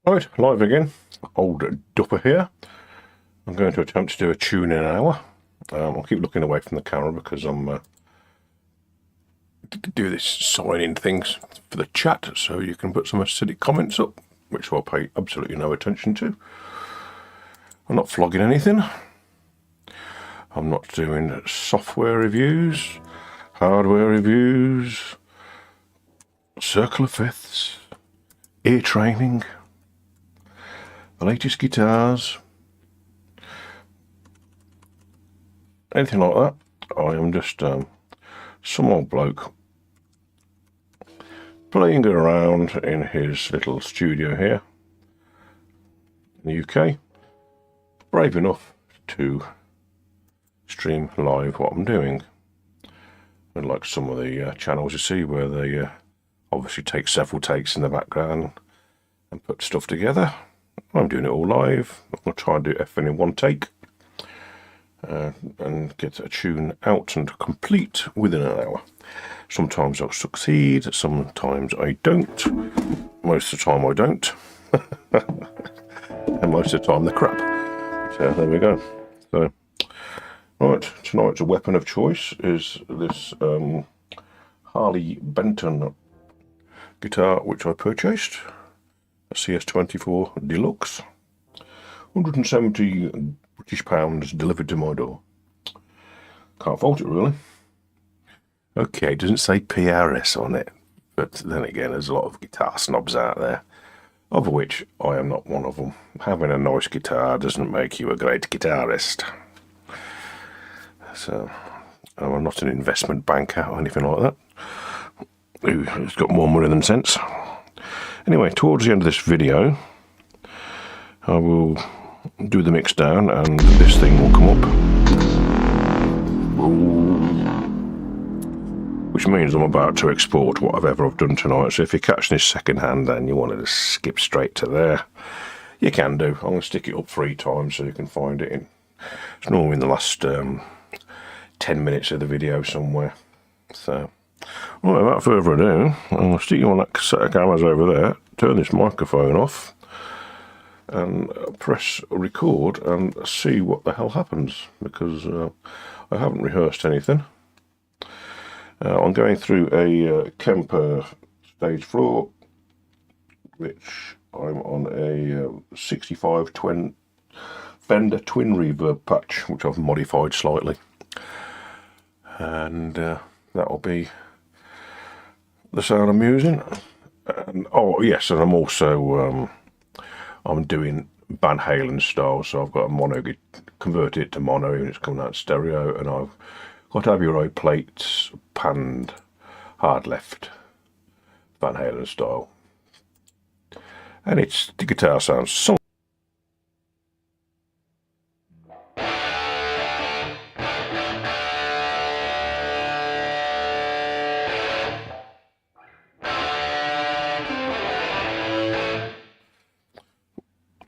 Right, live again. Old Dupper here. I'm going to attempt to do a tune in an hour. I'll keep looking away from the camera because I'm do this sign-in things for the chat, so you can put some acidic comments up, which I'll pay absolutely no attention to. I'm not flogging anything. I'm not doing software reviews, hardware reviews, circle of fifths, ear training, the latest guitars, anything like that. I am just some old bloke playing around in his little studio here in the UK, brave enough to stream live what I'm doing. Unlike some of the channels you see where they obviously take several takes in the background and put stuff together, I'm doing it all live. I'm going to try and do everything in one take and get a tune out and complete within an hour. Sometimes I'll succeed, sometimes I don't. Most of the time I don't. And most of the time they're crap. So there we go. So, right, tonight's weapon of choice is this Harley Benton guitar, which I purchased. A CS24 deluxe. 170 British pounds delivered to my door. Can't fault it, really. Okay, it doesn't say PRS on it, but then again, there's a lot of guitar snobs out there, of which I am not one of them. Having a nice guitar doesn't make you a great guitarist. So, I'm not an investment banker or anything like that. Who's got more money than sense. Anyway, towards the end of this video, I will do the mix down and this thing will come up. Which means I'm about to export whatever I've done tonight. So if you're catching this second hand and you want to just skip straight to there, you can do. I'm going to stick it up 3 times so you can find it in. It's normally in the last 10 minutes of the video somewhere. So, well, without further ado, I'm going to stick you on that set of cameras over there, turn this microphone off, and press record and see what the hell happens, because I haven't rehearsed anything. I'm going through a Kemper stage floor, which I'm on a 65 Fender twin reverb patch, which I've modified slightly, and that'll be the sound I'm using. And oh yes, and I'm also I'm doing Van Halen style, so I've got a mono, converted it to mono, and it's coming out stereo, and I've got Abbey Road plates, panned, hard left, Van Halen style, and it's the guitar sounds so.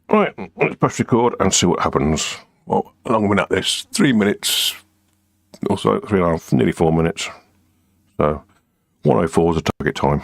Right, let's press record and see what happens. Well, how long have we been at this? 3 minutes, also 3.5, nearly 4 minutes. So 1:04 is the target time.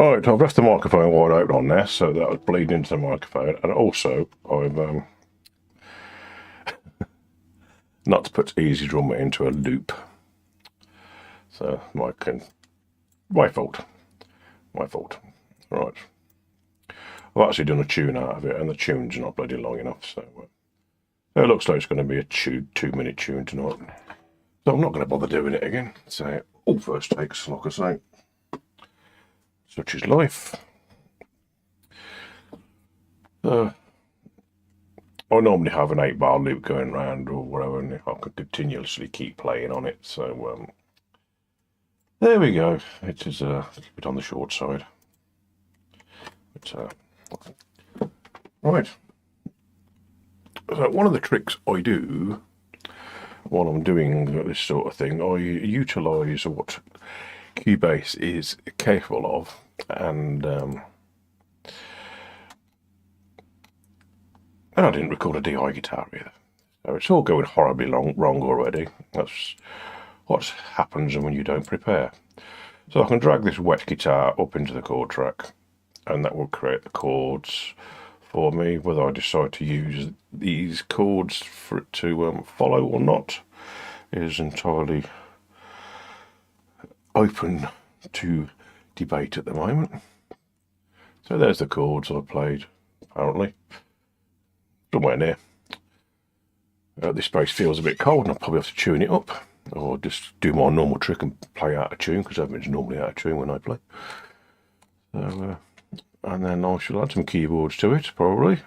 Right, I've left the microphone wide open on there, so that was bleeding into the microphone, and also I've not to put Easy Drummer into a loop. So my fault. Right. I've actually done a tune out of it, and the tune's not bloody long enough, so it looks like it's going to be a 2-minute tune tonight. So I'm not going to bother doing it again. So all first takes, like I say. Such is life. I normally have an 8-bar loop going round or whatever, and I can continuously keep playing on it. So there we go. It is a bit on the short side. But, right. So one of the tricks I do while I'm doing this sort of thing, I utilise what Cubase is capable of, and I didn't record a DI guitar either, so it's all going horribly wrong already. That's what happens when you don't prepare. So I can drag this wet guitar up into the chord track, and that will create the chords for me. Whether I decide to use these chords for it to follow or not is entirely open to debate at the moment. So there's the chords I played, apparently. Somewhere near. This bass feels a bit cold, and I'll probably have to tune it up, or just do my normal trick and play out of tune, because everything's normally out of tune when I play. So, and then I shall add some keyboards to it, probably.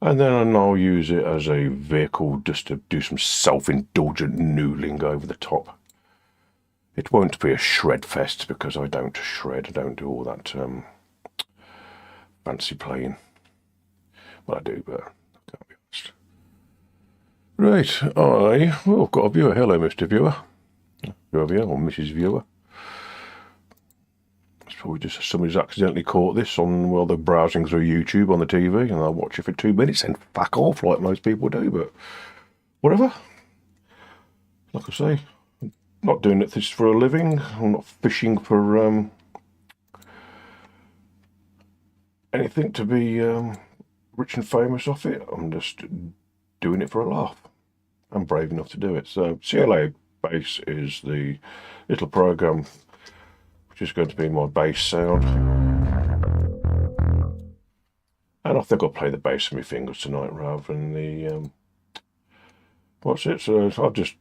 And then I'll use it as a vehicle just to do some self-indulgent noodling over the top. It won't be a shred fest, because I don't shred. I don't do all that fancy playing. Well, I do, but I can't be honest. Right, I've got a viewer. Hello, Mr. Viewer. Viewer or Mrs. Viewer. It's probably just somebody's accidentally caught this on, well, they're browsing through YouTube on the TV, and they'll watch it for 2 minutes and fuck off like most people do, but whatever. Like I say, I'm not doing this for a living. I'm not fishing for anything to be rich and famous off it. I'm just doing it for a laugh. I'm brave enough to do it. So CLA Bass is the little program which is going to be my bass sound. And I think I'll play the bass with my fingers tonight rather than the what's it? So I've just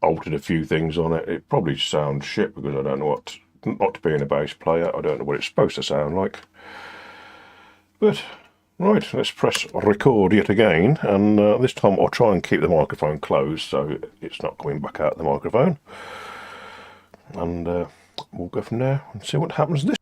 altered a few things on it. It probably sounds shit because I don't know what, not being a bass player, I don't know what it's supposed to sound like. But right, let's press record yet again, and this time I'll try and keep the microphone closed so it's not coming back out the microphone. And we'll go from there and see what happens this.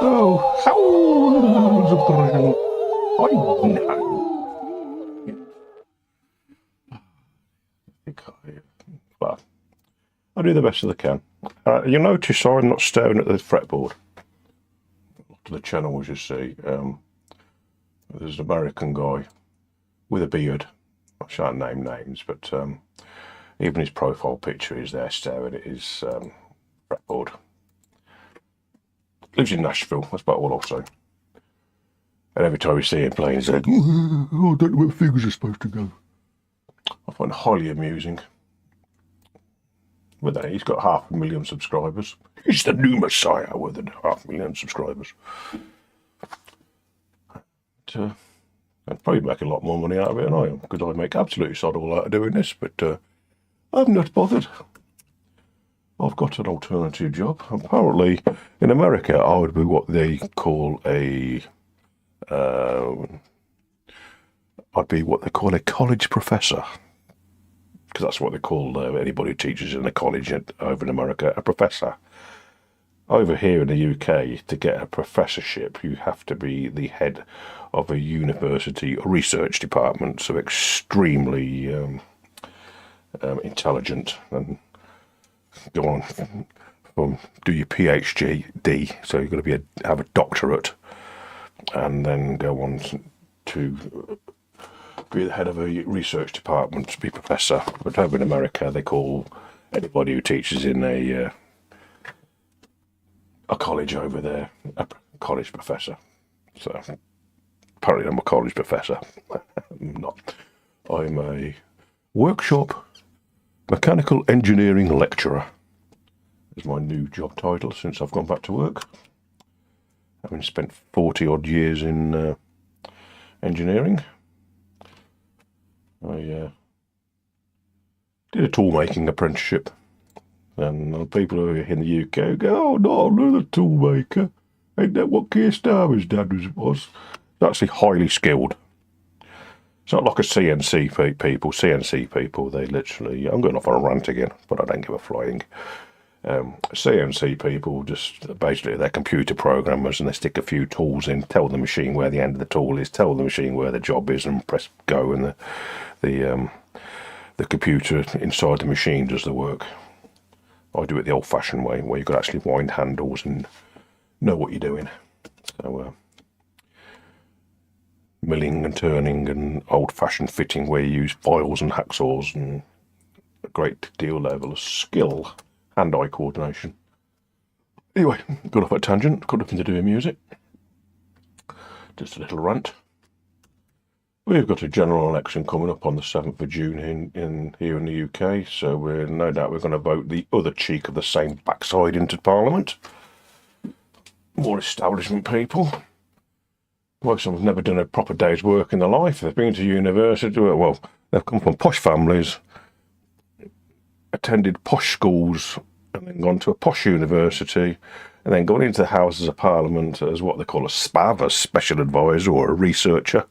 Oh, hounds of thrill. I know. Well, I do the best that I can. You notice I'm not staring at the fretboard. To the channel, as you see, there's an American guy with a beard. I shan't name names, but even his profile picture is there staring at his fretboard. Lives in Nashville, that's about all I'll say. And every time we see him playing, he's like, oh, I don't know where fingers are supposed to go. I find it highly amusing. But then he's got 500,000 subscribers. He's the new messiah with 500,000 subscribers. But, I'd probably make a lot more money out of it than I am, because I make absolutely sod all out of doing this, but I'm not bothered. I've got an alternative job. Apparently, in America, I would be what they call a college professor, because that's what they call anybody who teaches in a college over in America, a professor. Over here in the UK, to get a professorship, you have to be the head of a university research department, so extremely intelligent, and go on do your PhD, so you've got to have a doctorate, and then go on to be the head of a research department, to be professor. But over in America, they call anybody who teaches in a college over there a college professor. So apparently I'm a college professor. I'm not. I'm a workshop mechanical engineering lecturer is my new job title since I've gone back to work. Having spent 40 odd years in engineering. I did a tool making apprenticeship, and people who are in the UK go, oh no, another tool maker. Ain't that what Keir Starmer's dad was? It's actually highly skilled. It's not like a CNC people. CNC people, they literally, I'm going off on a rant again, but I don't give a flying. CNC people, just basically they're computer programmers, and they stick a few tools in, tell the machine where the end of the tool is, tell the machine where the job is, and press go, and the computer inside the machine does the work. I do it the old-fashioned way, where you've got to actually wind handles and know what you're doing. So milling and turning and old-fashioned fitting, where you use files and hacksaws, and a great deal level of skill, hand-eye coordination. Anyway, got off at tangent, got nothing to do with music. Just a little rant. We've got a general election coming up on the 7th of June here in the UK, so no doubt we're going to vote the other cheek of the same backside into Parliament. More establishment people. Most of them have never done a proper day's work in their life. They've been to university, well, they've come from posh families, attended posh schools, and then gone to a posh university, and then gone into the Houses of Parliament as what they call a SPAV, a special advisor or a researcher.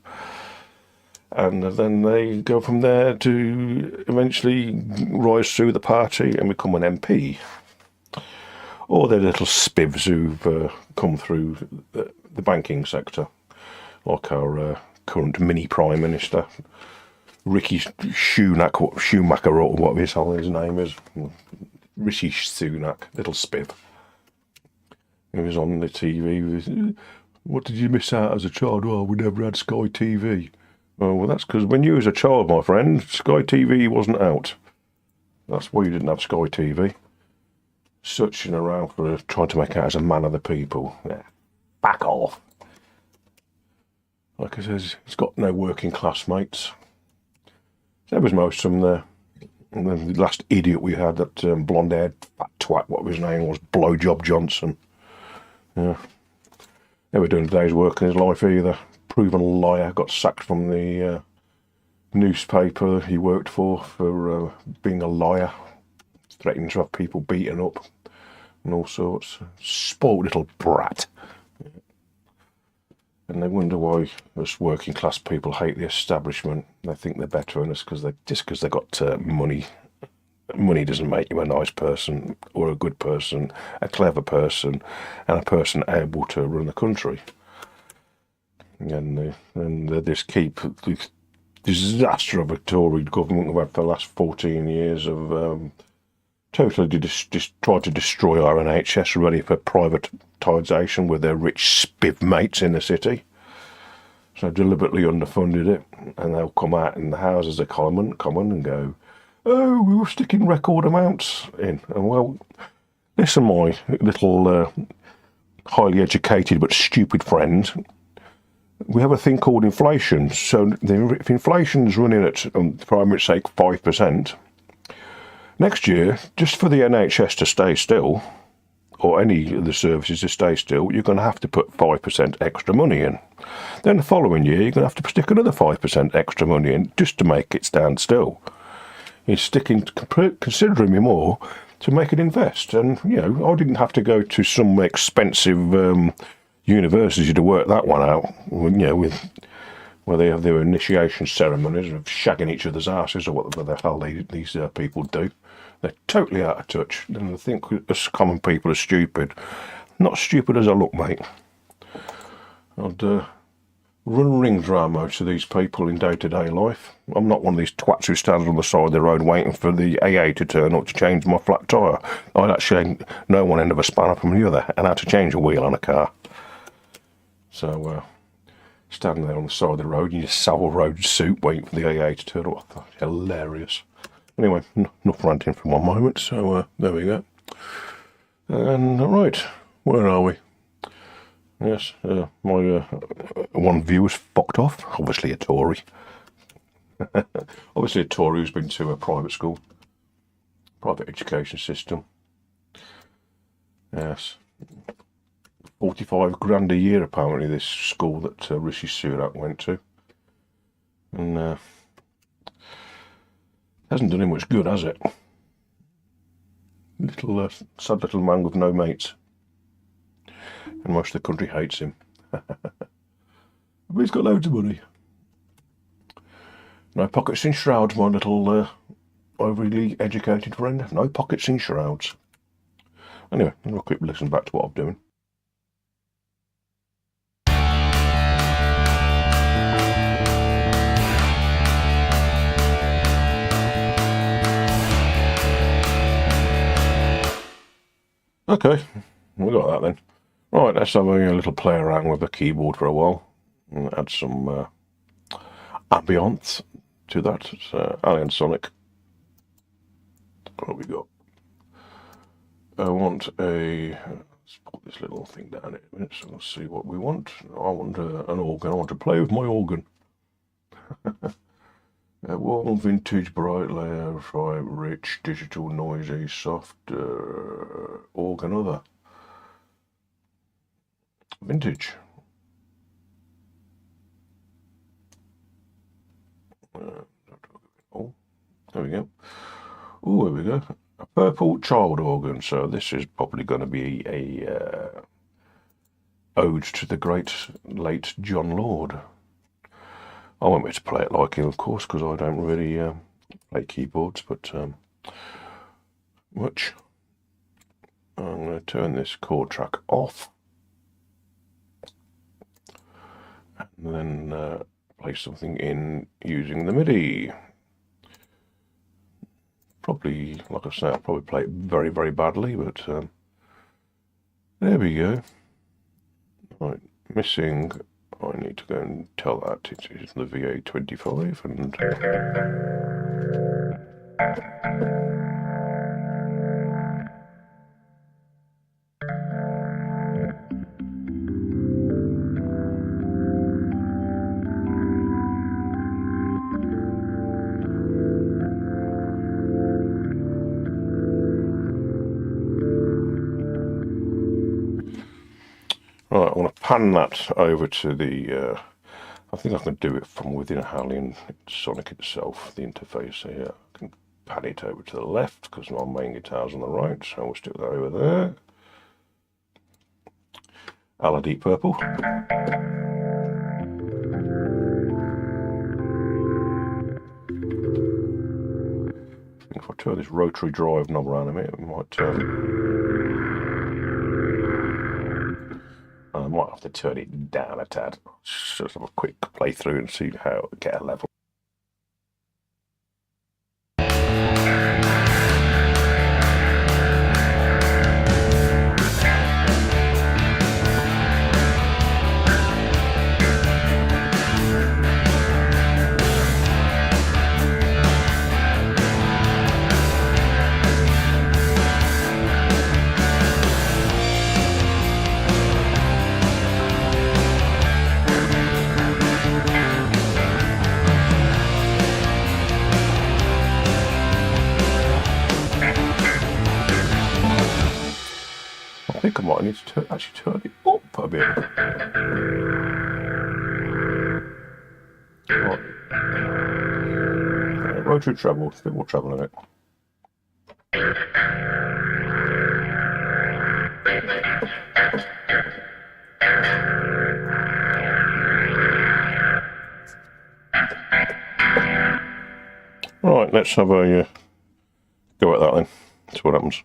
And then they go from there to eventually rise through the party and become an MP. Or they're little spivs who've come through the banking sector, like our current mini Prime Minister, Rishi Schumacher, or whatever his name is. Rishi Sunak, little spiv. He was on the TV. What did you miss out as a child? Oh, we never had Sky TV. Oh, well, that's because when you was a child, my friend, Sky TV wasn't out. That's why you didn't have Sky TV. Searching around for trying to make out as a man of the people. Yeah, back off. Like I says, he's got no working class mates. There was most of them there. And then the last idiot we had, that blonde-haired fat twat, what his name was, Blowjob Johnson. Yeah. Never done a day's work in his life either. Proven liar, got sacked from the newspaper he worked for being a liar, threatening to have people beaten up and all sorts. Spoiled little brat. And they wonder why us working class people hate the establishment. They think they're better than us because they got money money doesn't make you a nice person or a good person, a clever person, and a person able to run the country. And this keep the disaster of a Tory government we've had for the last 14 years of totally just tried to destroy our NHS, ready for privatisation with their rich spiv mates in the city. So deliberately underfunded it, and they'll come out in the Houses of Commons and go, "Oh, we were sticking record amounts in." And well, listen, my little highly educated but stupid friend, we have a thing called inflation. So if inflation's running at, for argument's sake, 5%, next year, just for the NHS to stay still, or any of the services to stay still, you're going to have to put 5% extra money in. Then the following year, you're going to have to stick another 5% extra money in just to make it stand still. You're sticking considerably more to make it invest. And, you know, I didn't have to go to some expensive university to work that one out, you know, where they have their initiation ceremonies of shagging each other's asses, or whatever the hell these people do. They're totally out of touch, and I think us common people are stupid. Not stupid as I look, mate. I'd run rings round most of these people in day-to-day life. I'm not one of these twats who stands on the side of the road waiting for the AA to turn up to change my flat tyre. I'd actually know one end of a spanner from the other and how to change a wheel on a car. So, standing there on the side of the road in your Savile Road suit waiting for the AA to turn up. I thought, hilarious. Anyway, enough ranting for one moment, so there we go. And right, where are we? Yes, my one viewer's fucked off. Obviously a Tory. Obviously a Tory who's been to a private school. Private education system. Yes. 45 grand a year, apparently, this school that Rishi Sunak went to. And hasn't done him much good, has it? Little sad little man with no mates. And most of the country hates him. But he's got loads of money. No pockets in shrouds, my little overly educated friend. No pockets in shrouds. Anyway, I'll quick listen back to what I'm doing. Okay, we got that then. Right, let's have a little play around with the keyboard for a while and add some ambience to that. It's Alien Sonic. What have we got? I want let's put this little thing down in a minute, so we'll see what we want. I want an organ. I want to play with my organ. Warm, vintage, bright layer, bright, rich, digital, noisy, soft, organ, other. Vintage. Oh, there we go. Oh, there we go. A purple child organ. So this is probably going to be a ode to the great late John Lord. I won't be able to play it like him, of course, because I don't really play keyboards, but much. I'm going to turn this chord track off, and then play something in using the MIDI. Probably, like I say, I'll probably play it very, very badly, but there we go. Right, missing. I need to go and tell that it is the VA25 and right, I want to pan that over to the I think I can do it from within Harley Sonic itself, the interface here. I can pan it over to the left because my main guitar's on the right, so we'll stick that over there. A la Deep Purple. If I turn this rotary drive knob around a minute, we might I might have to turn it down a tad. Just have a quick playthrough and see how to get a level. I think I might need to actually turn it up a bit. Right. Rotary treble, a bit more treble in it. Right, let's have a go at that then. See what happens.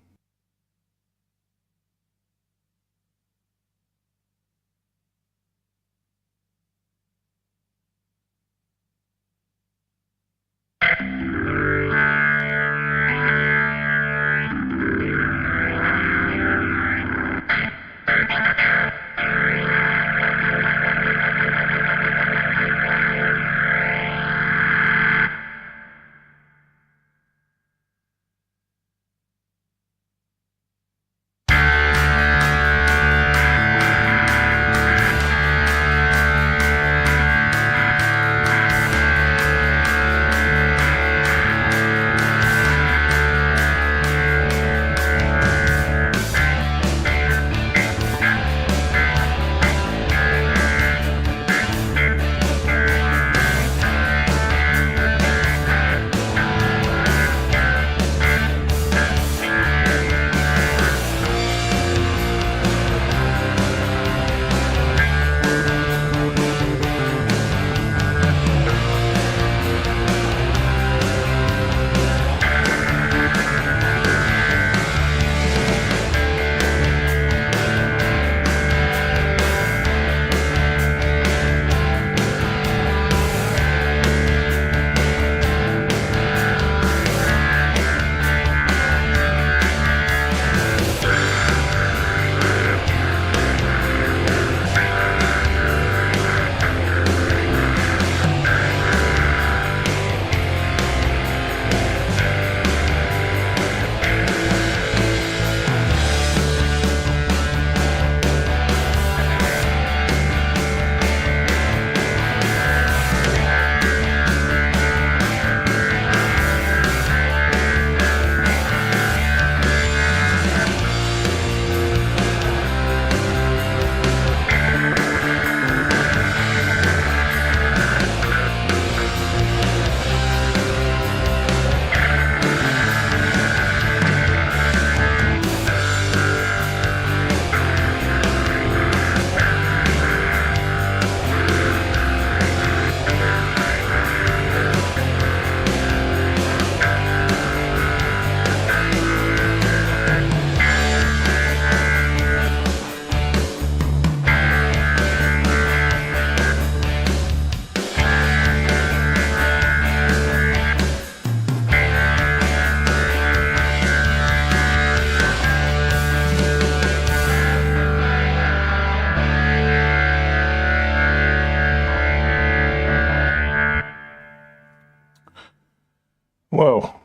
Well,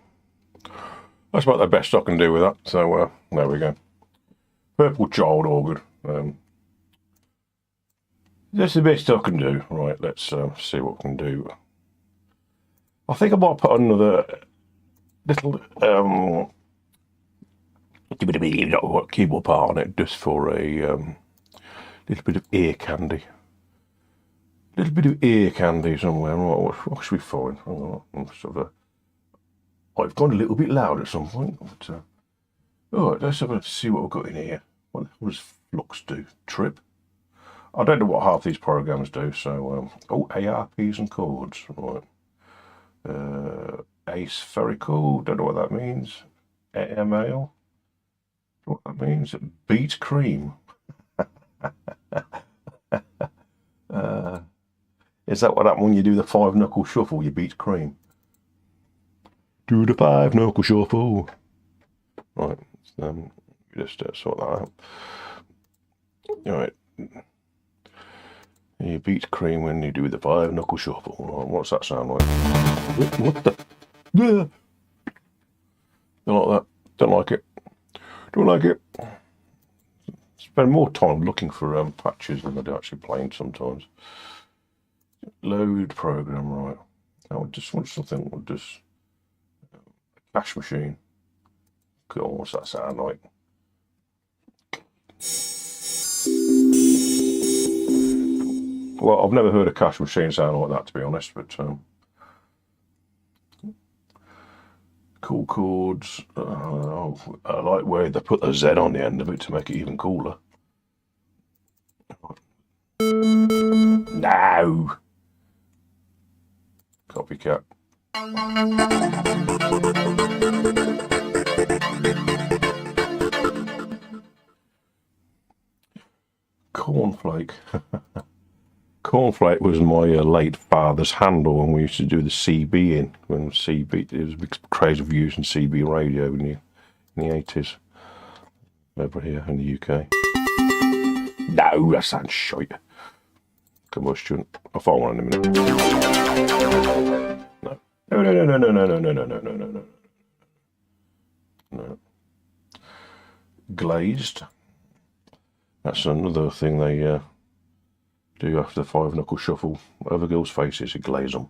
that's about the best I can do with that. So there we go. Purple child organ. That's the best I can do. Right, let's see what we can do. I think I might put another little keyboard part on it just for a little bit of ear candy. Little bit of ear candy somewhere. Right, what should we find? I've gone a little bit loud at some point. But, alright, let's have a see what we've got in here. What does Flux do? Trip? I don't know what half these programs do, so ARPs and chords. Right. aspherical, don't know what that means. AML, what that means. Beat cream. Is that what happened when you do the 5-knuckle shuffle? You beat cream. Do the 5-knuckle shuffle. Right, just sort that out. Alright. You beat cream when you do the 5-knuckle shuffle. Right, what's that sound like? What the? Yeah. Don't like that. Don't like it. Don't like it. Spend more time looking for patches than I do actually playing sometimes. Load program, right. I would just want something with just a cash machine. Cool, what's that sound like? Well, I've never heard a cash machine sound like that, to be honest, but cool chords. I like where they put the Z on the end of it to make it even cooler. No! Copycat. Cornflake. Cornflake was my late father's handle when we used to do the CB in. When CB, it was a big craze of using CB radio in the 80s. Over here in the UK. No, that sounds shite. Combustion. I'll find one in a minute. No. No. Glazed. That's another thing they do after the 5-knuckle shuffle over girls' faces. You glaze them.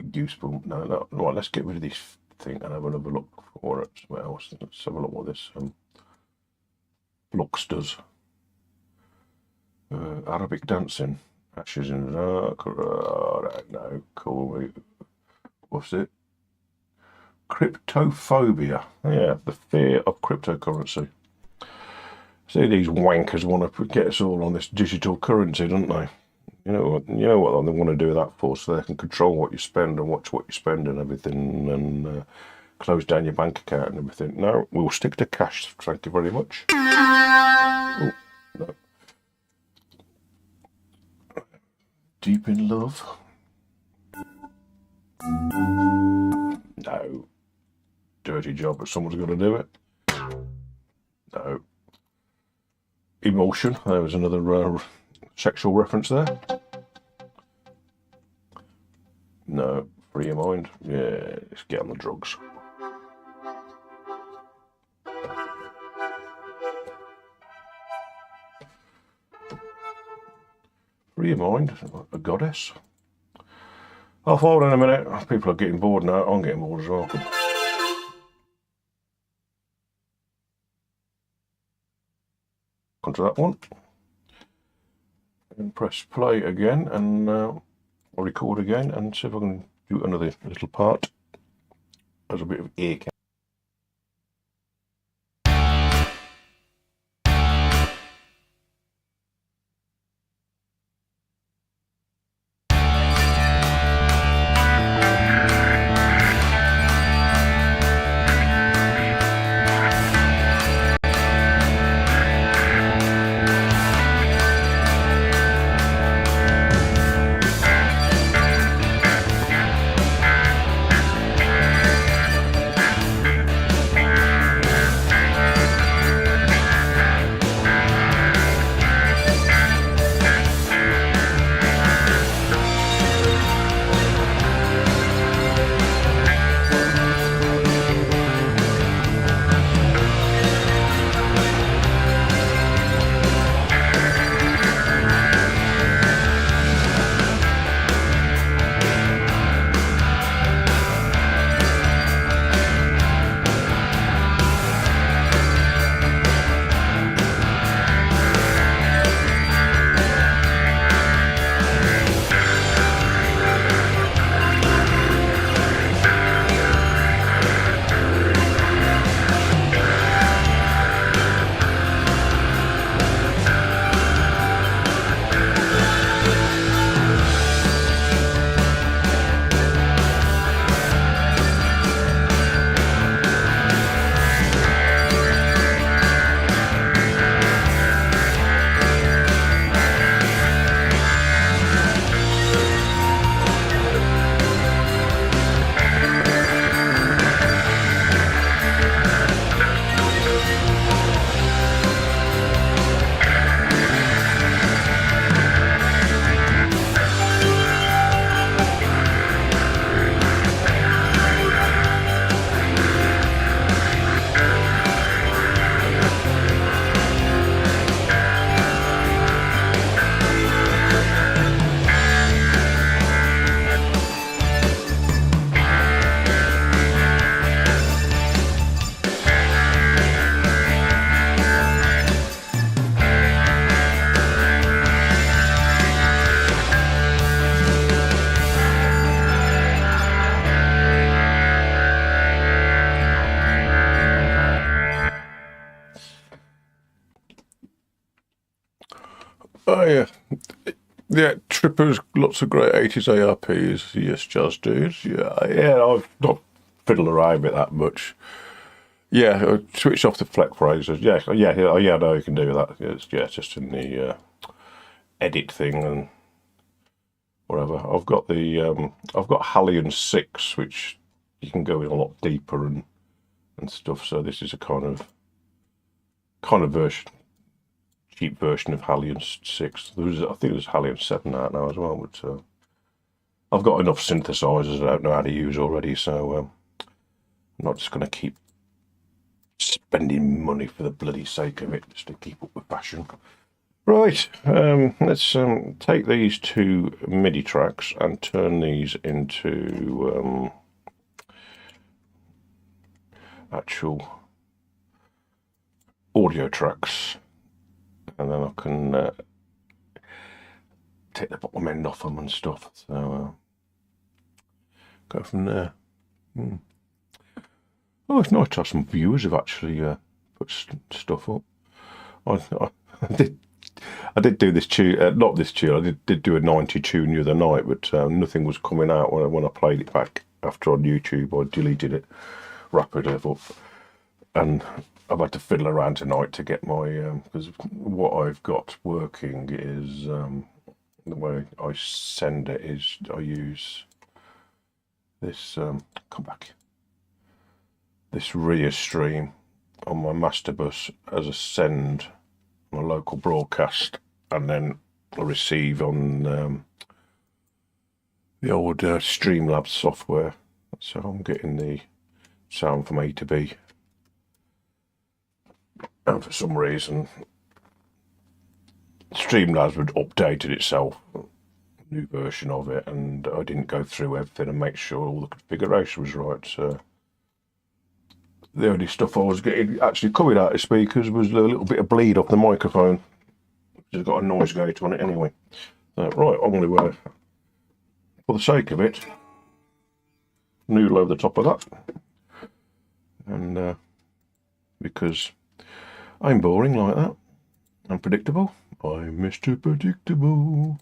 Goosebump. No. Right, let's get rid of this thing and have another look for it. What else? Let's have a look what this Flux does. Arabic dancing. Ashes in the dark. No, cool. What's it? Cryptophobia. Yeah, the fear of cryptocurrency. See, these wankers want to get us all on this digital currency, don't they? You know what they want to do that for, so they can control what you spend and watch what you spend and everything, and close down your bank account and everything. No, we'll stick to cash. Thank you very much. Oh, no. Deep in love. No. Dirty job, but someone's got to do it. No. Emotion. There was another sexual reference there. No. Free your mind. Yeah, let's get on the drugs. Free your mind. A goddess. I'll hold in a minute. People are getting bored now. I'm getting bored as well. Onto that one. And press play again and I'll record again and see if I can do another little part. There's a bit of ear count. Oh yeah. Yeah, Trippers, lots of great 80s ARPs. Yes, Jazz dudes. Yeah, I've not fiddled around with that much. Yeah, I switched off the fleck phrases. Yeah, I know you can do that. It's just in the edit thing and whatever. I've got Hallion 6, which you can go in a lot deeper and stuff. So this is a kind of version. Cheap version of Hallion 6. I think there's Hallion 7 out now as well, but I've got enough synthesizers I don't know how to use already, so I'm not just going to keep spending money for the bloody sake of it, just to keep up with fashion. Right, let's take these two MIDI tracks and turn these into actual audio tracks. And then I can take the bottom end off them and stuff. So go from there. Oh, it's nice to have some viewers who've actually put stuff up. I did do this tune, not this tune. I did do a 90 tune the other night, but nothing was coming out when I played it back after on YouTube. I deleted it, rapidly up, and I've had to fiddle around tonight to get my, because what I've got working is, the way I send it is I use this, come back, this RIA stream on my master bus as a send on a local broadcast, and then I receive on the old Streamlabs software. So I'm getting the sound from A to B. And for some reason, Streamlabs had updated itself, a new version of it, and I didn't go through everything and make sure all the configuration was right. So the only stuff I was getting actually coming out of speakers was a little bit of bleed off the microphone, which has got a noise gate on it anyway. Right, I'm going to, for the sake of it, noodle over the top of that, and because I'm boring like that. I'm predictable. I'm Mr. Predictable.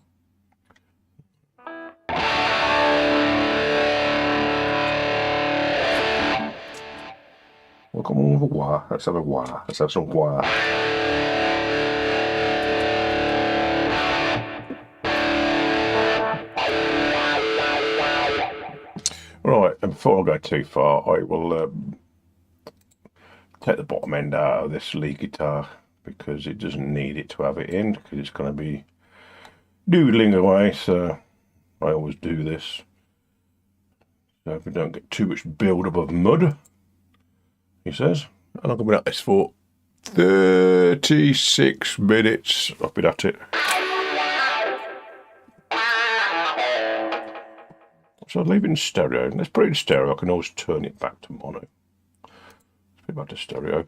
Well, come on with a wah. Let's have a wah. Let's have some wah. Right, and before I go too far, I will take the bottom end out of this lead guitar, because it doesn't need it to have it in, because it's going to be doodling away. So I always do this, so if we don't get too much build up of mud, he says. And I'm going to be at this for 36 minutes. I've been at it. So I'll leave it in stereo. Let's put it in stereo. I can always turn it back to mono. Let's put it back to stereo.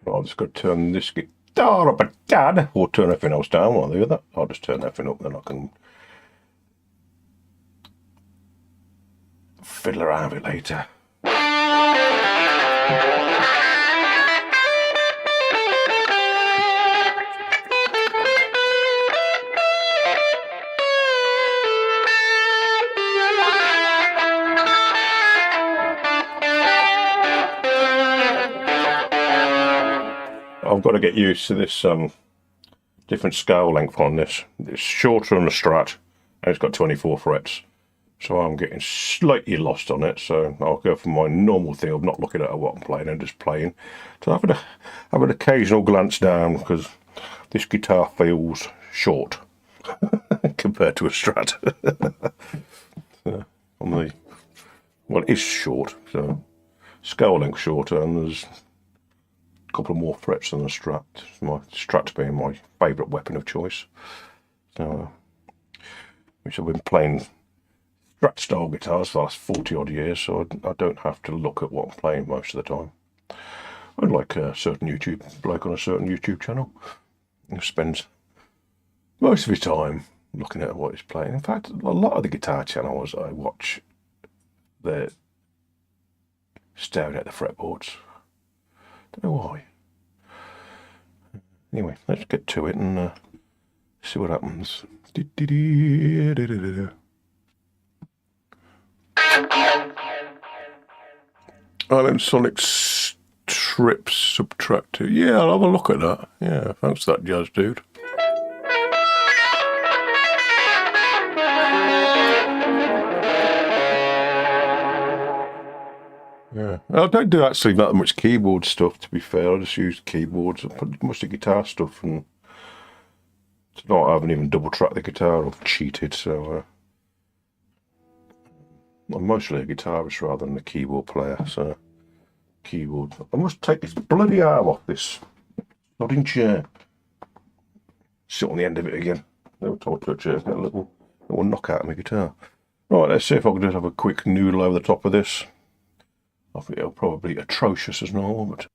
I'm just going to turn this guitar up a tad, or turn everything else down while I do that. I'll just turn everything up, then I can fiddle around with it later. I've got to get used to this different scale length on this. It's shorter on the Strat, and it's got 24 frets. So I'm getting slightly lost on it, so I'll go for my normal thing of not looking at what I'm playing and just playing. So have an occasional glance down, because this guitar feels short compared to a Strat. Well, it is short, so scale length shorter, and there's a couple more frets than a Strat. My Strat being my favourite weapon of choice. So, which I've been playing Strat style guitars for the last 40 odd years, so I don't have to look at what I'm playing most of the time. Unlike a certain YouTube bloke on a certain YouTube channel who spends most of his time looking at what he's playing. In fact, a lot of the guitar channels I watch, they're staring at the fretboards. Don't know why. Anyway, let's get to it and see what happens. Island Sonic Strip Subtractor. Yeah, I'll have a look at that. Yeah, thanks for that, jazz dude. Yeah, I don't do actually that much keyboard stuff, to be fair. I just use keyboards. I put most of the guitar stuff, and tonight I haven't even double tracked the guitar. I've cheated, so I'm mostly a guitarist rather than a keyboard player. So keyboard. I must take this bloody arm off this nodding chair. Sit on the end of it again. Never talk to a chair. Get a little knockout of my guitar. Right, let's see if I can just have a quick noodle over the top of this. I think it'll probably be atrocious as normal, but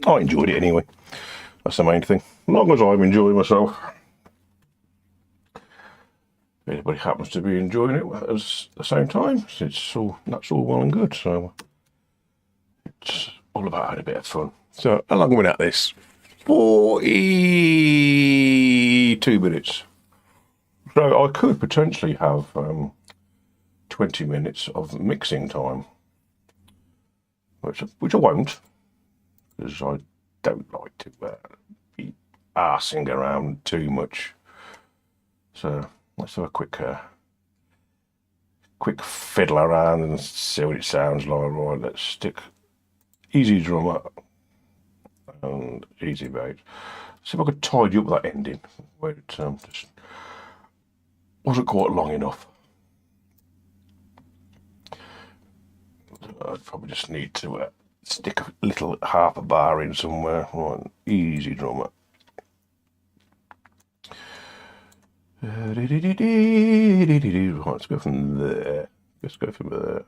I enjoyed it anyway. That's the main thing. As long as I'm enjoying myself. If anybody happens to be enjoying it at the same time, that's all well and good. So it's all about having a bit of fun. So how long have we been at this? 42 minutes. So I could potentially have 20 minutes of mixing time, which I won't, because I don't like to be arsing around too much. So let's have a quick fiddle around and see what it sounds like. Right, let's stick easy drummer and easy bass. See if I could tidy up that ending where it just wasn't quite long enough. I'd probably just need to stick a little half a bar in somewhere. Right, easy drummer. Right, let's go from there. Let's go from there.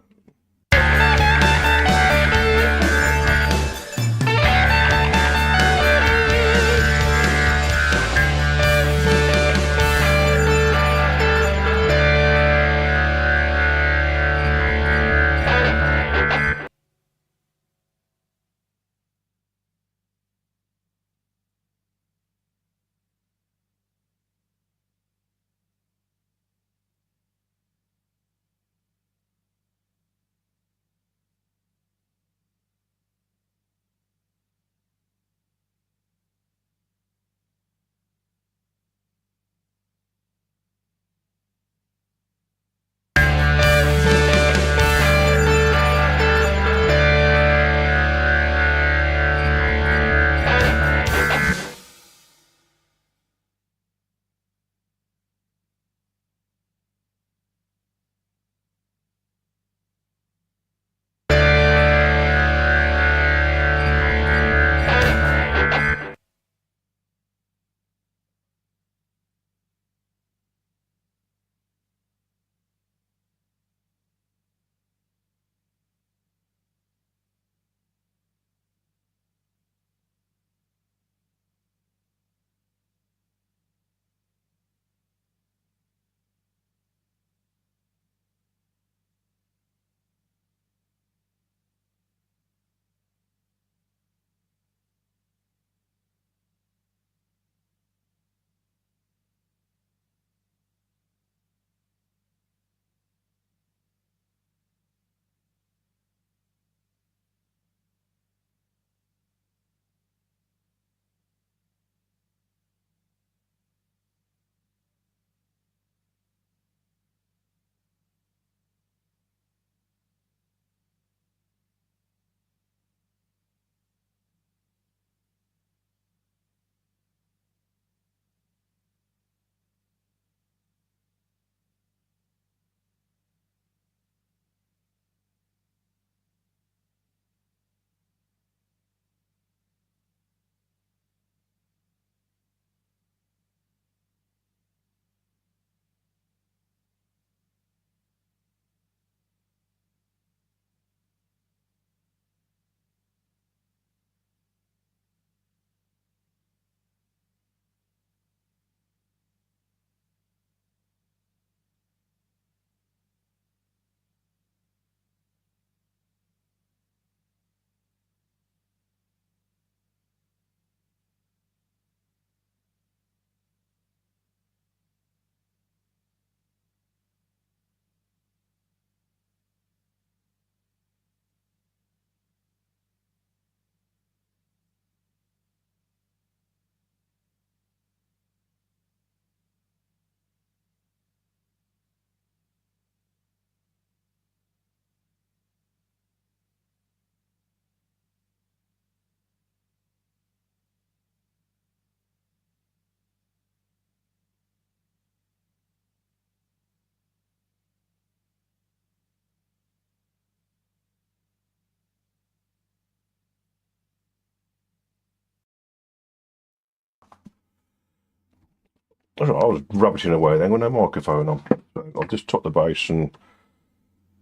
That's right, I was rubbishing away then with no microphone on. So I just took the bass and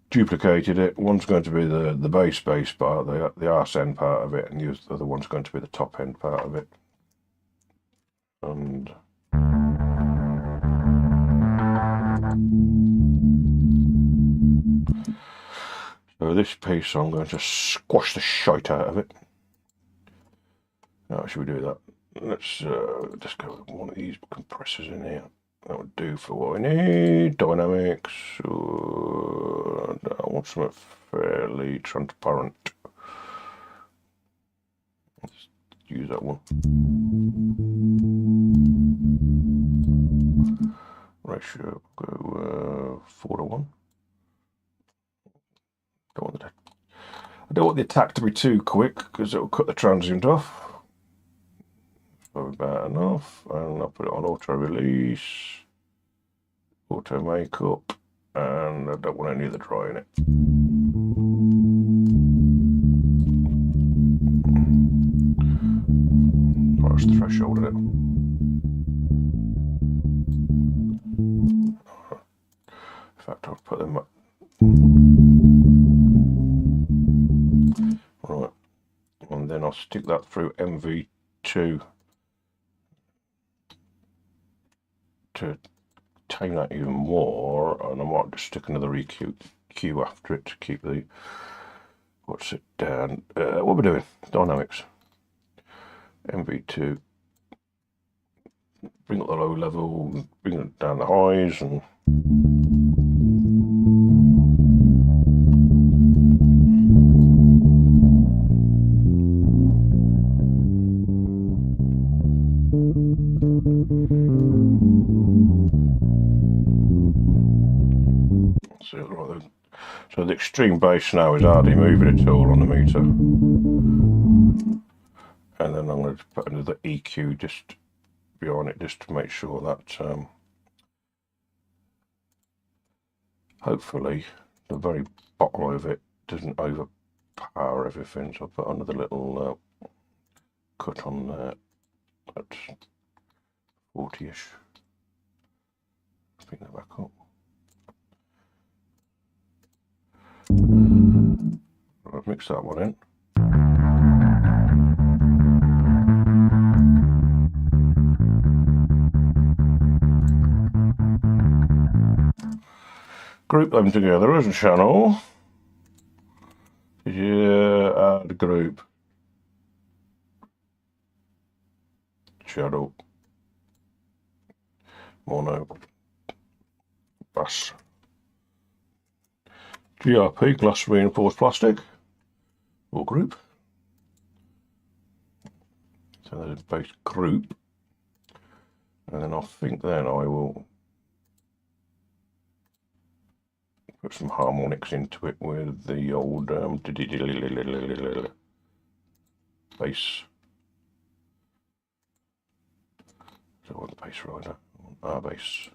duplicated it. One's going to be the bass part, the arse end part of it, and the other one's going to be the top end part of it. And so this piece, I'm going to squash the shite out of it. How should we do that? Let's just go with one of these compressors in here. That would do for what we need. Dynamics. I want something fairly transparent. Let's use that one. Ratio, go 4:1. I don't want the attack to be too quick because it will cut the transient off. Probably about enough, and I'll put it on auto release, auto makeup, and I don't want any of the dry in it. past the threshold of it. In fact, I'll put them up. Right, and then I'll stick that through MV2 to tame that even more, and I might just stick another EQ after it to keep the what's it down. What we're doing, dynamics, MV2, bring up the low level, bring it down the highs, and so the extreme bass now is hardly moving at all on the meter. And then I'm going to put another EQ just behind it, just to make sure that hopefully the very bottom of it doesn't overpower everything. So I'll put another little cut on there. That's 40-ish. Bring that back up. Right, mix that one in. Group them together as a channel. Yeah, add group. Channel. Mono. Bass. GRP, glass reinforced plastic, or group. So there's a base group, and then I think then I will put some harmonics into it with the old bass. So I want the bass rider, I want our bass.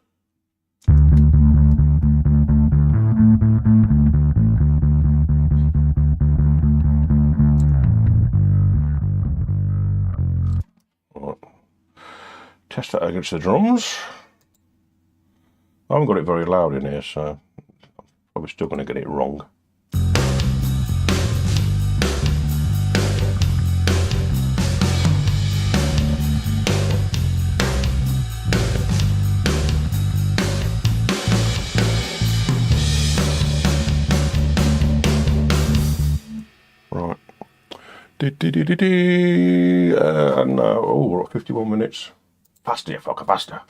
Test that against the drums. I haven't got it very loud in here, so I'm probably still going to get it wrong. Right. And oh, we're at 51 minutes. Faster, you fucker, faster.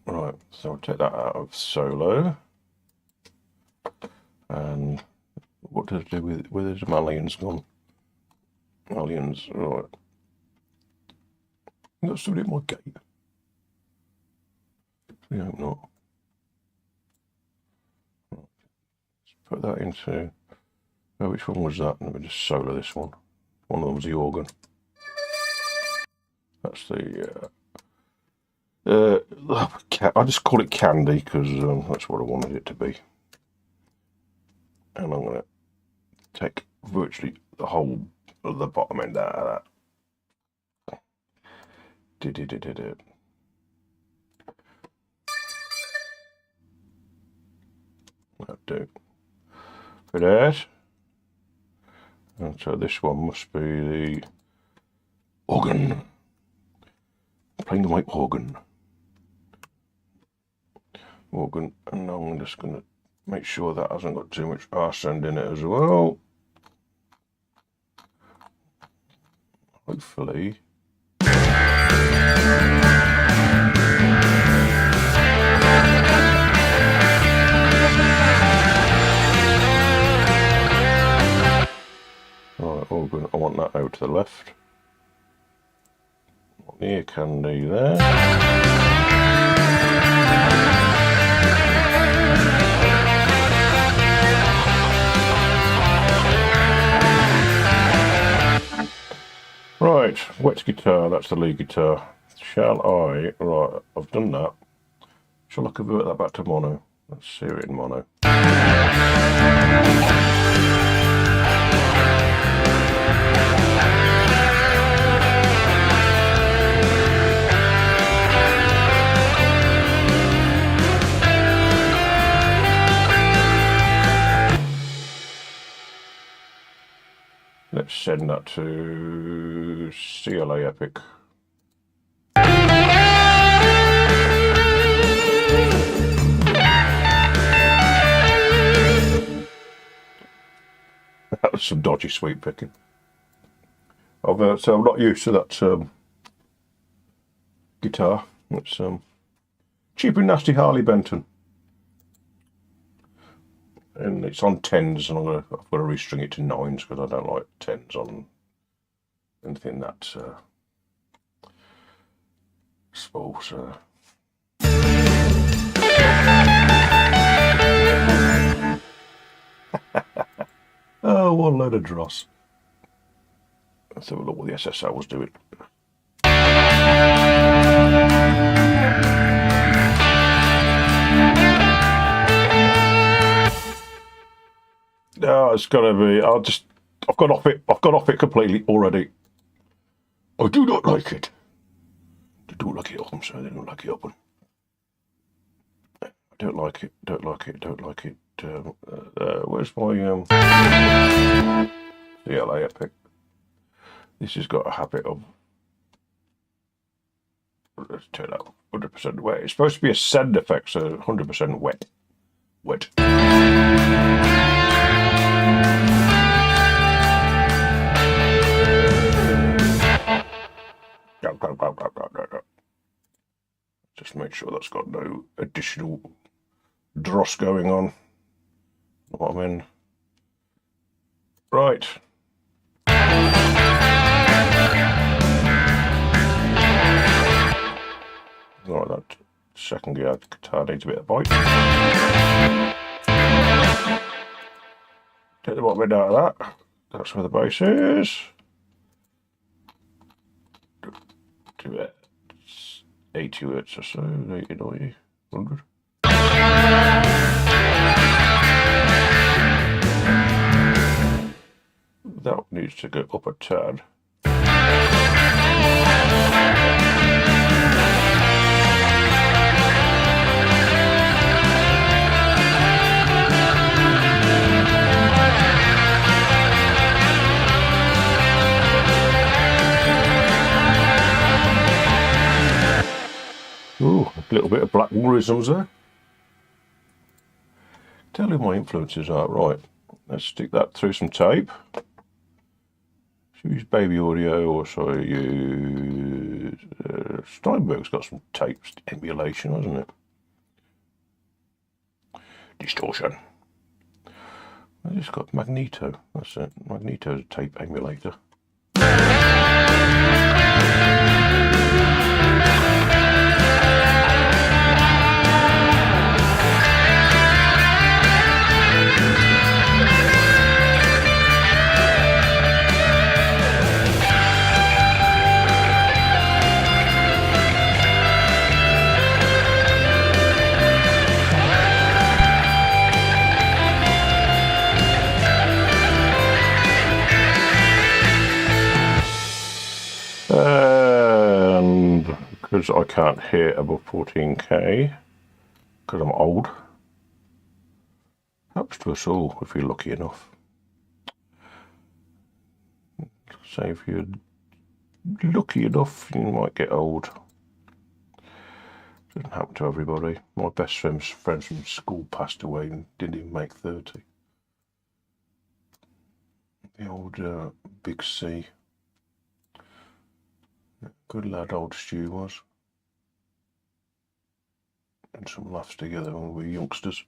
Right, so I'll take that out of solo. And what does it do with where there's mullions gone? Mullions, right. That's still in my gate. We hope not. Right. Let's put that into. Oh, which one was that? Let me just solo this one. One of them was the organ. That's the I just call it candy because that's what I wanted it to be. And I'm going to take virtually the whole of the bottom end out of that. That'll do. For that. And so this one must be the organ. Playing the white organ. And I'm just going to make sure that hasn't got too much arsend in it as well. Hopefully. Right, organ, I want that out to the left. What the ear candy there. Right, wet guitar, that's the lead guitar. Shall I, right, I've done that. Shall I convert that back to mono? Let's see it in mono. let's send that to CLA Epic. That was some dodgy sweep picking. So I'm not used to that guitar. It's cheap and nasty Harley Benton, and it's on 10s, and I've got to restring it to 9s because I don't like 10s on anything that small. So. Oh, one load of dross. Let's have a look what the SSL was doing. No, it's got to be. I've got off it. I've got off it completely already. I do not like it. I don't like it up. I'm sorry, I don't like it up. I don't like it. Don't like it. Don't like it. Where's my CLA Epic? This has got a habit of, let's turn out 100% wet. It's supposed to be a send effect, so 100% wet. Wet. Just make sure that's got no additional dross going on. What I'm in. Right. Right, that second gear guitar needs a bit of bite. Take the bottom end out of that. That's where the bass is. Do it 80 hertz or so, 80, 90, 100. That needs to go up a tad. Ooh, a little bit of black rhythms there. Tell who my influences are. Right, let's stick that through some tape. Use Baby Audio, or sorry, use Steinberg's got some tape emulation, hasn't it? Distortion. I just got Magneto. That's it. Magneto's a tape emulator. And because I can't hear above 14k, because I'm old, happens to us all if you're lucky enough. Say if you're lucky enough, you might get old. Doesn't happen to everybody. My best friends from school passed away and didn't even make 30. The old Big C. Good lad, old Stu was. And some laughs together when we were youngsters.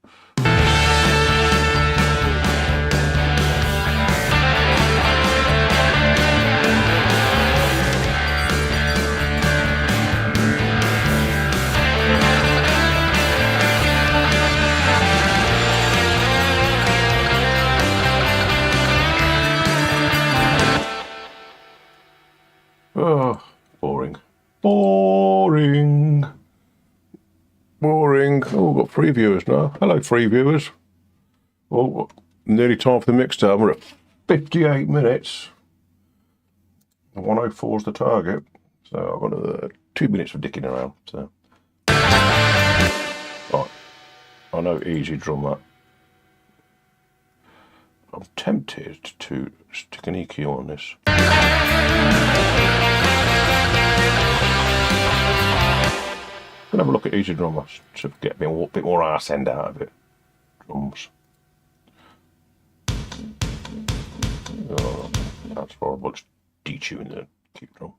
Oh, boring. Boring. Boring. Oh, we've got 3 viewers now. Hello, 3 viewers. Well, nearly time for the mix time. We're at 58 minutes. 104 is the target. So I've got 2 minutes of dicking around. So, right. I know easy drum that. I'm tempted to stick an EQ on this. Gonna have a look at easy drums to get a bit more arse end out of it. Drums. Oh, that's horrible. Just detune the kick drum.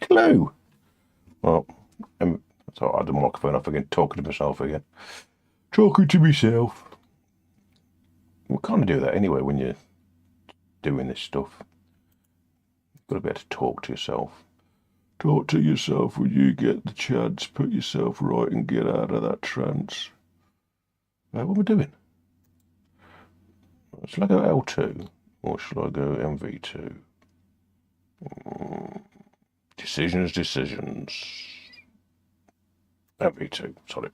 Clue. Well, so I had the microphone off again, talking to myself again. Talking to myself. We kind of do that anyway when you're doing this stuff. You've got to be able to talk to yourself. Talk to yourself when you get the chance. Put yourself right and get out of that trance. What am I doing? Shall I go L2 or shall I go MV2? Decisions. MV2, sorry.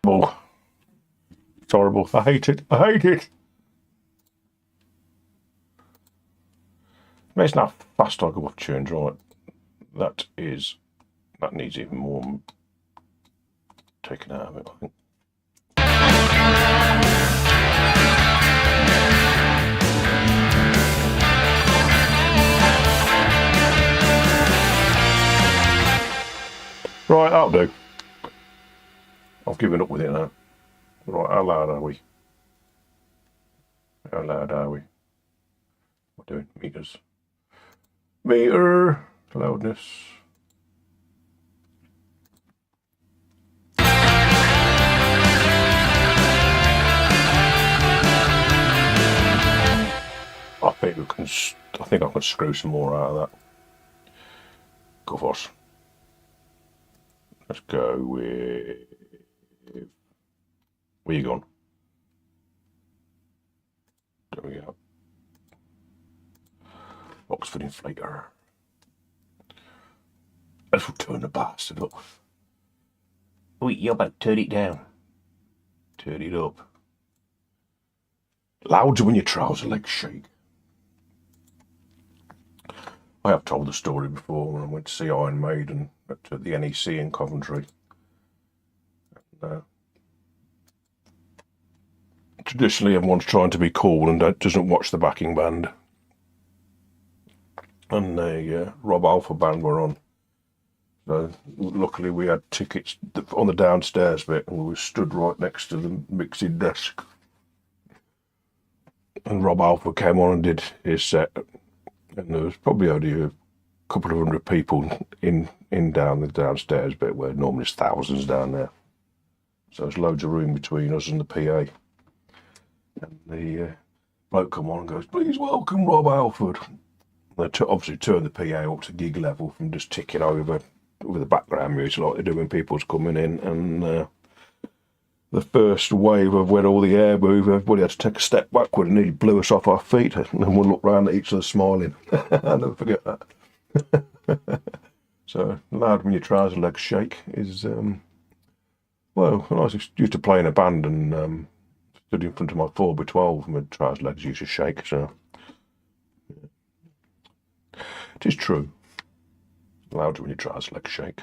Oh, it's horrible. I hate it. Imagine how fast I go off tune, right? That needs even more taken out of it, I think. Right, that'll do. I've given up with it now. Right, how loud are we? How loud are we? What are we doing? Meters. Meter loudness. I think I can screw some more out of that. Go for us. Let's go with. Where you going? There we go. Oxford inflator. Let's turn the bastard up. Wait, you're about to turn it down. Turn it up. Louder when your trouser legs shake. I have told the story before when I went to see Iron Maiden at the NEC in Coventry. And, traditionally, everyone's trying to be cool and doesn't watch the backing band. And the Rob Alpha band were on. So luckily we had tickets on the downstairs bit and we were stood right next to the mixing desk. And Rob Alpha came on and did his set. And there was probably only a couple of hundred people in down the downstairs bit where normally there's thousands down there. So there's loads of room between us and the PA. And the bloke come on and goes, "Please welcome Rob Alford." They obviously turned the PA up to gig level from just ticking over with the background music like they do when people's coming in. And the first wave of when all the air moved, everybody had to take a step backward and nearly blew us off our feet. And then we'll look round at each other smiling. I'll never forget that. So loud when your trouser legs shake is, well, when I used to play in a band and stood in front of my 4x12 and my trouser legs used to shake, so it is true. Louder when your trouser legs shake.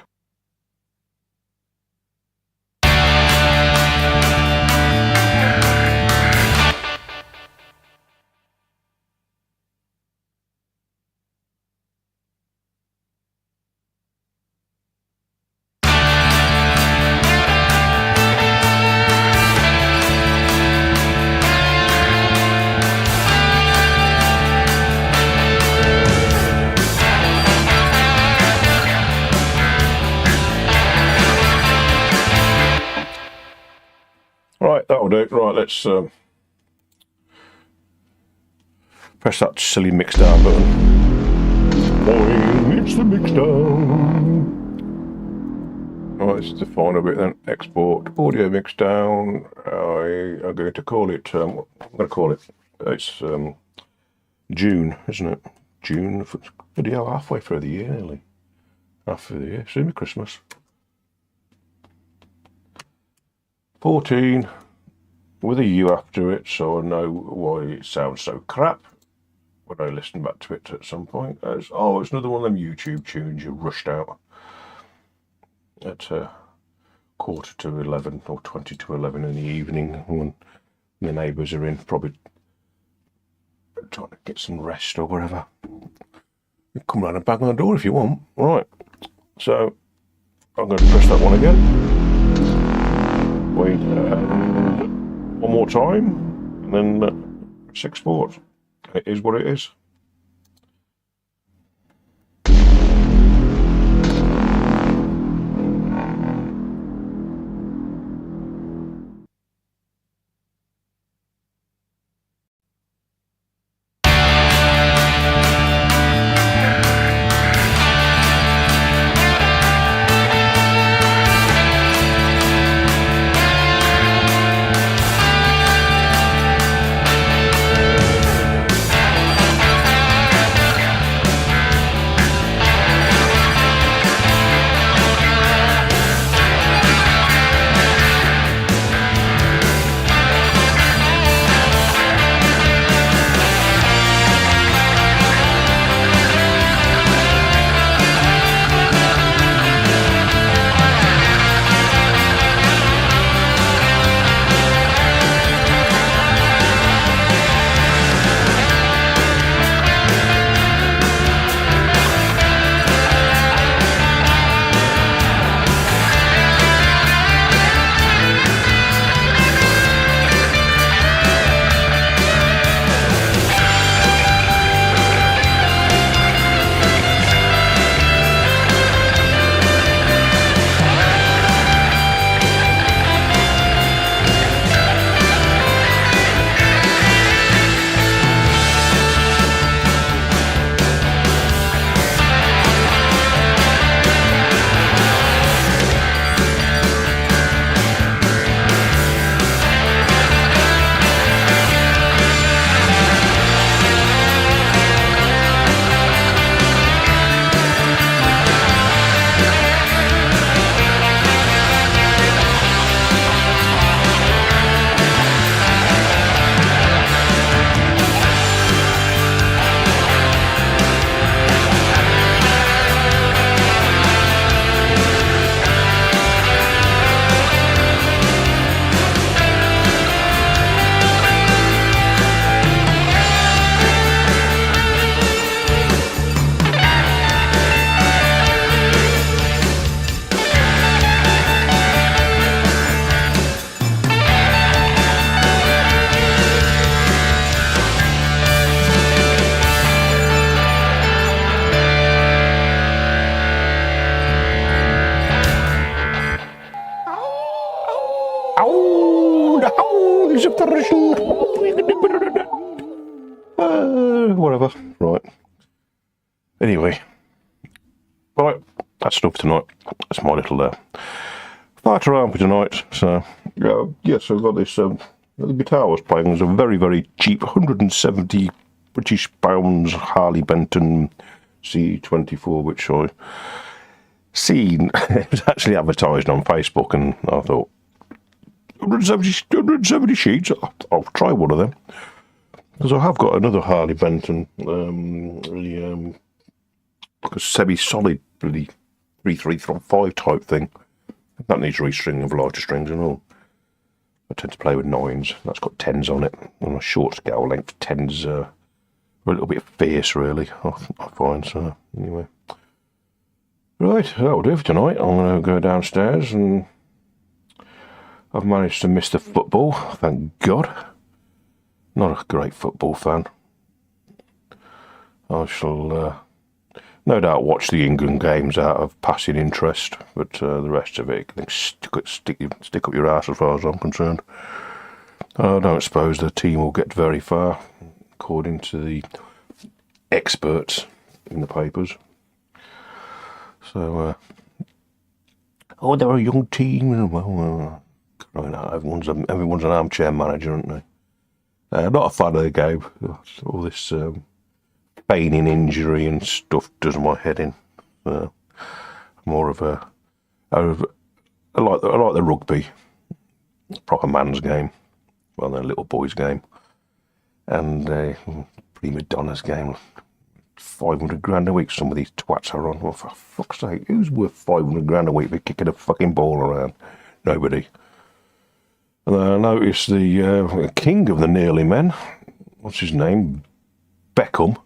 that'll do. Right, let's press that silly mix down button. Boing, it's the mix down. Right, let's define a bit then. Export audio mix down. I am going to call it. I'm going to call it. It's June, isn't it? June. Video halfway through the year, nearly. Half through the year. Soon be Christmas. 14 with a U after it, so I know why it sounds so crap when I listen back to it at some point. It's another one of them YouTube tunes you rushed out at 11:15 or 11:20 in the evening when the neighbours are in, probably trying to get some rest or whatever. You come round and bang on the door if you want. Right, so I'm going to press that one again. Wait, one more time, and then it's export. It is what it is. Whatever. Right. Anyway. Right. That's enough tonight. That's my little fighter arm for tonight. So, yes, I've got this. The guitar I was playing was a very, very cheap 170 British pounds Harley Benton CST24, which I seen. It was actually advertised on Facebook, and I thought, 170 sheets, I'll try one of them. Because I have got another Harley Benton, like a semi-solid, really 3-3-5 type thing. That needs restringing of lighter strings and all. I tend to play with 9s. That's got 10s on it. On a short scale length, 10s are a little bit fierce, really, I find. So, anyway. Right, that'll do for tonight. I'm going to go downstairs, and I've managed to miss the football, thank God. Not a great football fan. I shall no doubt watch the England games out of passing interest, but the rest of it, you can stick up your ass as far as I'm concerned. I don't suppose the team will get very far, according to the experts in the papers. So, they're a young team. Well, everyone's an armchair manager, aren't they? Not a fan of the game. All this feigning injury and stuff does my head in. More of I like the rugby, proper man's game, well, the little boy's game, and prima donna's game. 500 grand a week some of these twats are on. Well, for fuck's sake, who's worth 500 grand a week for kicking a fucking ball around? Nobody. And I noticed the king of the nearly men, what's his name, Beckham,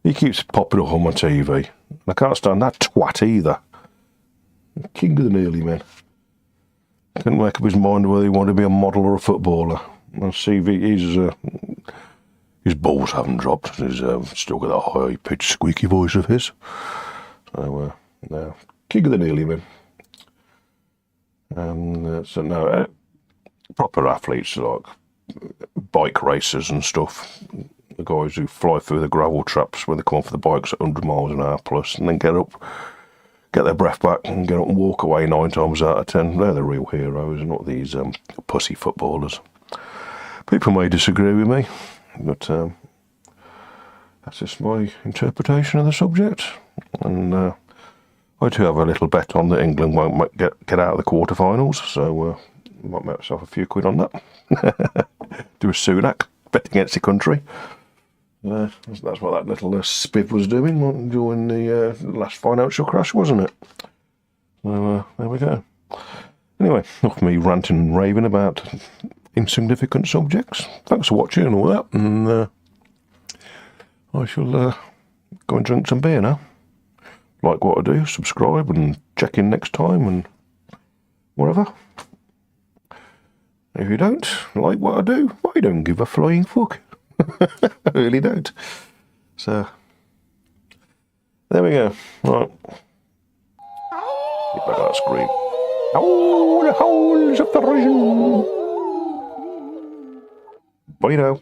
he keeps popping up on my TV. I can't stand that twat either. King of the nearly men. Couldn't make up his mind whether he wanted to be a model or a footballer. And CV, his balls haven't dropped. He's still got that high-pitched, squeaky voice of his. So, no, king of the nearly men. And so, no, proper athletes like bike racers and stuff. The guys who fly through the gravel traps when they come off the bikes at 100 miles an hour plus, and then get up, get their breath back, and get up and walk away 9 times out of 10. They're the real heroes, not these pussy footballers. People may disagree with me, but that's just my interpretation of the subject. And I do have a little bet on that England won't get out of the quarterfinals, so I might make myself a few quid on that. Do a Sunak, bet against the country. That's what that little spiv was doing during the last financial crash, wasn't it? So there we go. Anyway, enough of me ranting and raving about insignificant subjects. Thanks for watching and all that, and I shall go and drink some beer now. Like what I do, subscribe and check in next time and whatever. If you don't like what I do, I don't give a flying fuck. I really don't. So, there we go. Right. Get back on that screen. Oh, the howls of the region. Bye now.